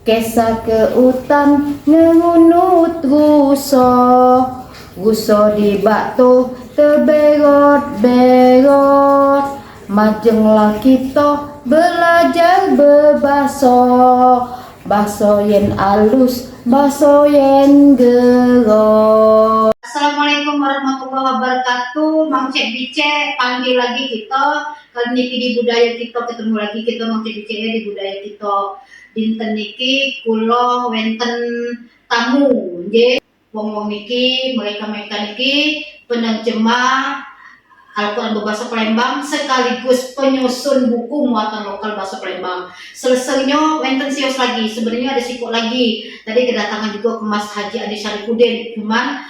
Kesa ke utan ngengunut guso di batu teberot-berot. Majenglah kita belajar bebaso, baso yen alus, baso yen gero. Assalamualaikum warahmatullahi wabarakatuh. Mang Cek Bice panggil lagi kita kali niki di budaya kita, ketemu lagi kita Mang Cek Bice di budaya kita. Dinten niki kula wenten tamu nggih. Wong-wong niki mereka niki penerjemah Al-Quran berbahasa Palembang sekaligus penyusun buku muatan lokal bahasa Palembang. Selesainya wenten sios lagi, sebenarnya ada sikok lagi. Tadi kedatangan juga ke Mas Haji Adi Syarifudin, cuman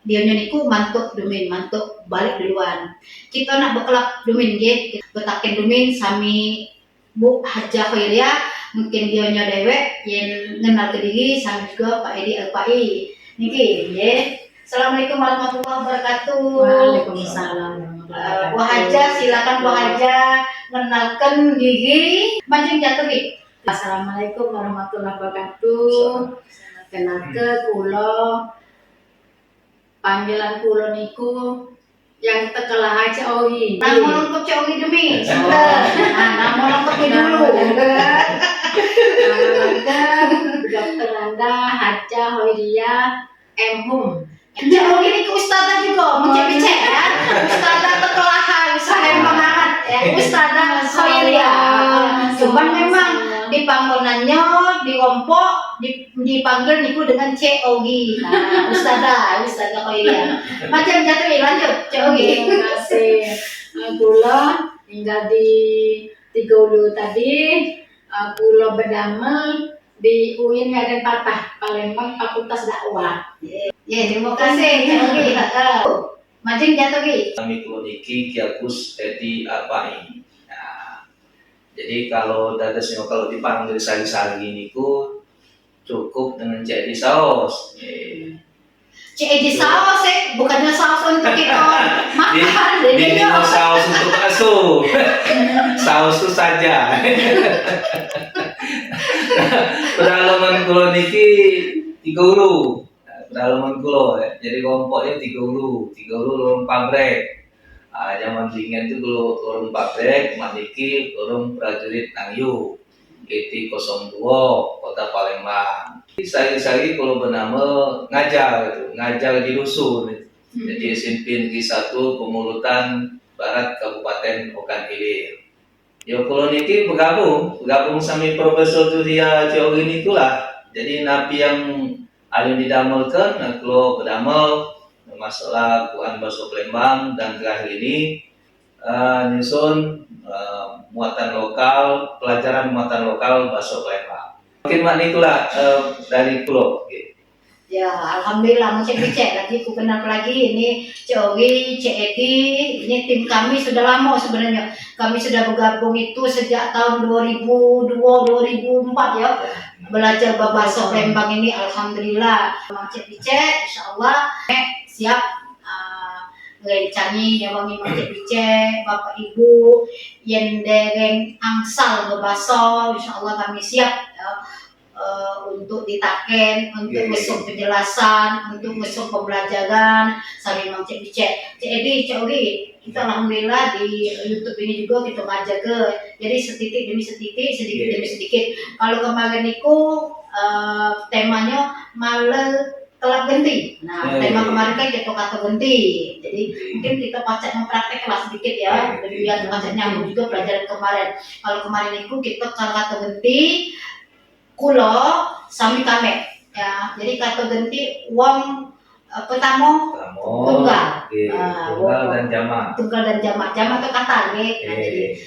dia niku mantuk domain, mantuk balik duluan. Kita nak bekelap domain nggih, betaken domain sami Bu Hajah Khairia, mungkin dia dewek yang kenal ke diri, sami juga Pak Edi Alpai. Niki nggih. Assalamualaikum warahmatullahi wabarakatuh. Waalaikumsalam. Bu Hajah, silakan Bu Hajah mengenalkan diri. Manjing jatuh nih. Assalamualaikum warahmatullahi wabarakatuh. Kenalke kula panggilan kula niku yang tekelah aja Owi. Nama lengkap Cik Owi demi. Nama lengkapnya dulu. Dr. Randa Haja Hoiria M.Hum. Cik Owi ini ke ustazah juga, mau Cik Bice ya. Ustazah tekelahan, usaha banget ya. Ustazah Hoiria. Cuman memang di panggonannya, di Wompok, dipanggil niku dengan Cik Ogi. Nah, Ustazah Hoiria. Macam jatuh lanjut, Cik Ogi. Terima kasih. Kula tinggal di Tigulu tadi. Kula berdamel di UIN Raden Patah, Palembang, Fakultas Dakwah. Ya, terima kasih Cik Ogi. Macam jatuh Ogi. Kami kroniki Kiagus Edi Alpai. Nah, jadi kalau dadasnya kalau dipanggil sari-sari niku cukup dengan Cik Edi saus. Cik Edi saus bukannya saus untuk kita makan. Ini mau saus untuk asuh. Saus itu saja. Pedalaman kulo niki 30. Pedalaman kulo ya. Jadi kelompoknya 30 lorong pabrik. Zaman dingin itu dulu lorong pabrik, maniki lorong prajurit Nangyu. GT02 Kota Palembang. Sari-sari kalau bernama ngajar gitu, ngajar di dusun. Jadi SMP Negeri 1 Pemulutan Barat Kabupaten Okan Hilir. Ya kalau niki bergabung sama Profesor Julia Ciogin itulah. Jadi napi yang alun didamelkan, nah kalau berdamel masalah Quran bahasa Palembang dan terakhir ini nyusun muatan lokal, pelajaran muatan lokal bahasa Palembang. Mungkin makna itulah dari pulau. Okay. Ya, alhamdulillah Cik Bice lagi ku kenal lagi ini Cik Ogi, Cik Edi, ini tim kami sudah lama sebenarnya. Kami sudah bergabung itu sejak tahun 2002-2004 ya. Belajar bahasa Palembang ini alhamdulillah. Cik Bice insyaallah siap ngerencani ya wangi Cik Bice, Bapak Ibu yang dereng angsal berbahasa insyaallah kami siap ya. Untuk ditaken, untuk ngesuk penjelasan, untuk ngesuk pembelajaran, sambil Mang Cik Bice. Cik Edi, Cik Ogi, kita alhamdulillah di YouTube ini juga kita ngajaga. Jadi sedikit demi sedikit, sedikit demi sedikit. Kalau kemarin itu temanya malah telat genti. Nah, tema kemarin kan kita kata genti. Jadi mungkin kita pacak mempraktek kelas sedikit ya. Jadi biar pacak nyambung juga pelajaran kemarin. Kalau kemarin itu kita kata genti. Kulo sami kame ya, jadi kata genti uang pertama tunggal, tunggal dan jamak itu kata nih. Nah, jadi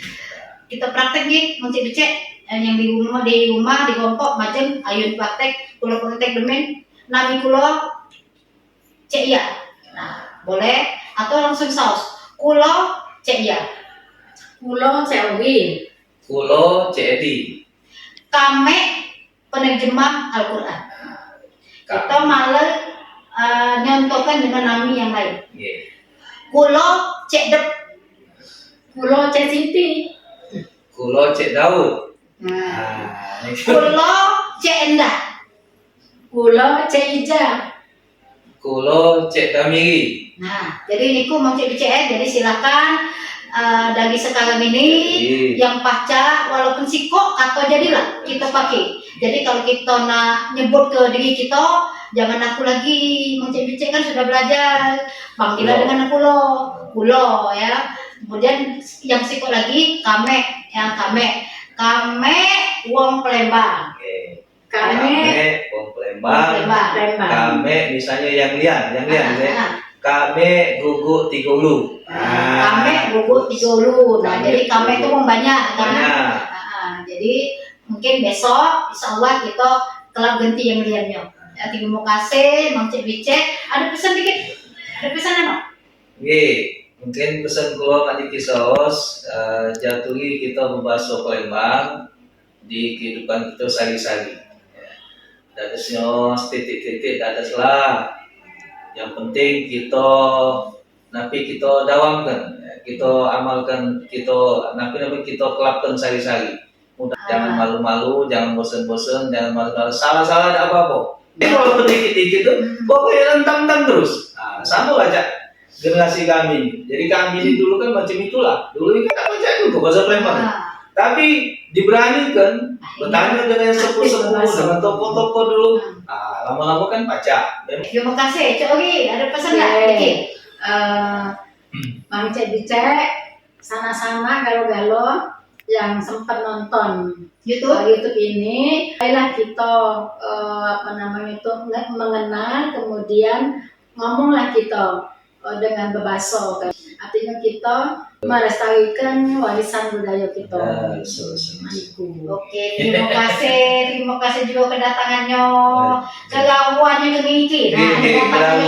kita praktek nih Cik Bice yang di rumah di kelompok macam ayun praktek kulo demen nami kulo Cek Iya. Nah boleh atau langsung saus kulo Cek Iya, Kulo Cek Owi, kulo Cek Edi. Kame penerjemah Al-Quran. Kita malah nyontohkan dengan nami yang lain. Kulo Cek Dep, Kulo Cek Siti, kulo Cek Daud. Nah, Kulo cek endah. Kulo cek ija. Kulo cek kamiri. Nah, jadi niku mau cek BCN, jadi silakan dari sekarang ini yang pacar walaupun siko atau jadilah kita pakai. Jadi kalau kita nak nyebut ke diri kita, jangan aku lagi mau cek BCN kan sudah belajar, panggillah dengan kulo ya. Kemudian yang siko lagi kame, yang kame wong Palembang. Kame wong Palembang. Kame misalnya yang lian ya. Kame guguk Tigulu. Kame guguk Tigulu. Nah, jadi kame itu banyak kan. Jadi mungkin besok insya Allah kita kelab ganti yang liannya. Terima kasih Mang Cek Bicek. Ada pesan dikit? Ada pesan apa? Mungkin pesan keluar adik kisos jatuhi kita membahas Palembang di kehidupan kita sehari-hari. Dadasnya titik-titik dadas lah. Yang penting kita dawamkan, kita amalkan, kita kelapkan sehari-hari. Jangan malu-malu, jangan bosan-bosan, jangan malu-malu. Salah-salah ada apa-apa. Kalau dikit-dikit itu, pokoknya lentang-lentang terus. Nah, sama aja generasi kami. Jadi kami ini dulu kan macam itulah. Dulu kan tak baca juga bahasa Palembang. Tapi diberanikan bertanya dengan sepuh-sepuh, dengan tokoh-tokoh dulu. Lama-lama kan baca. Terima kasih, Cik Ogi. Ada pesan nggak? Dikit. Mang Cek Bicek, sana-sana galo-galo yang sempat nonton YouTube ini, ayolah kita mengenal, kemudian ngomonglah kita dengan bebaso. Artinya kita melestarikan warisan budaya kita. Oke, terima kasih juga kedatangannya, kegawuannya ke Ngiki. Nah,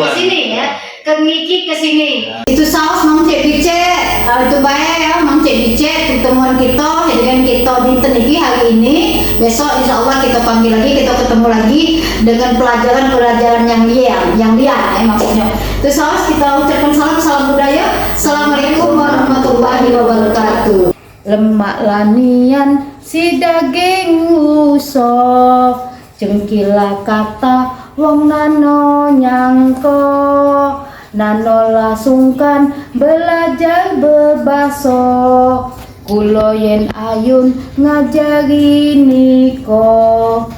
ke sini ya, ke Ngiki ke sini. Itu saus Mang Cek Bicek, itu baik ya Mang Cek Bicek, pertemuan kita dengan kita di Teniki hari ini. Besok insya Allah kita panggil lagi, kita ketemu lagi dengan pelajaran yang liar maksudnya. Itu saus kita ucapkan salam budaya. Assalamualaikum warahmatullahi wabarakatuh. Lemak lanian si daging uso, cengkila kata wong nano nyangko, nano lasungkan belajar bebaso, kulo yen ayun ngajari niko.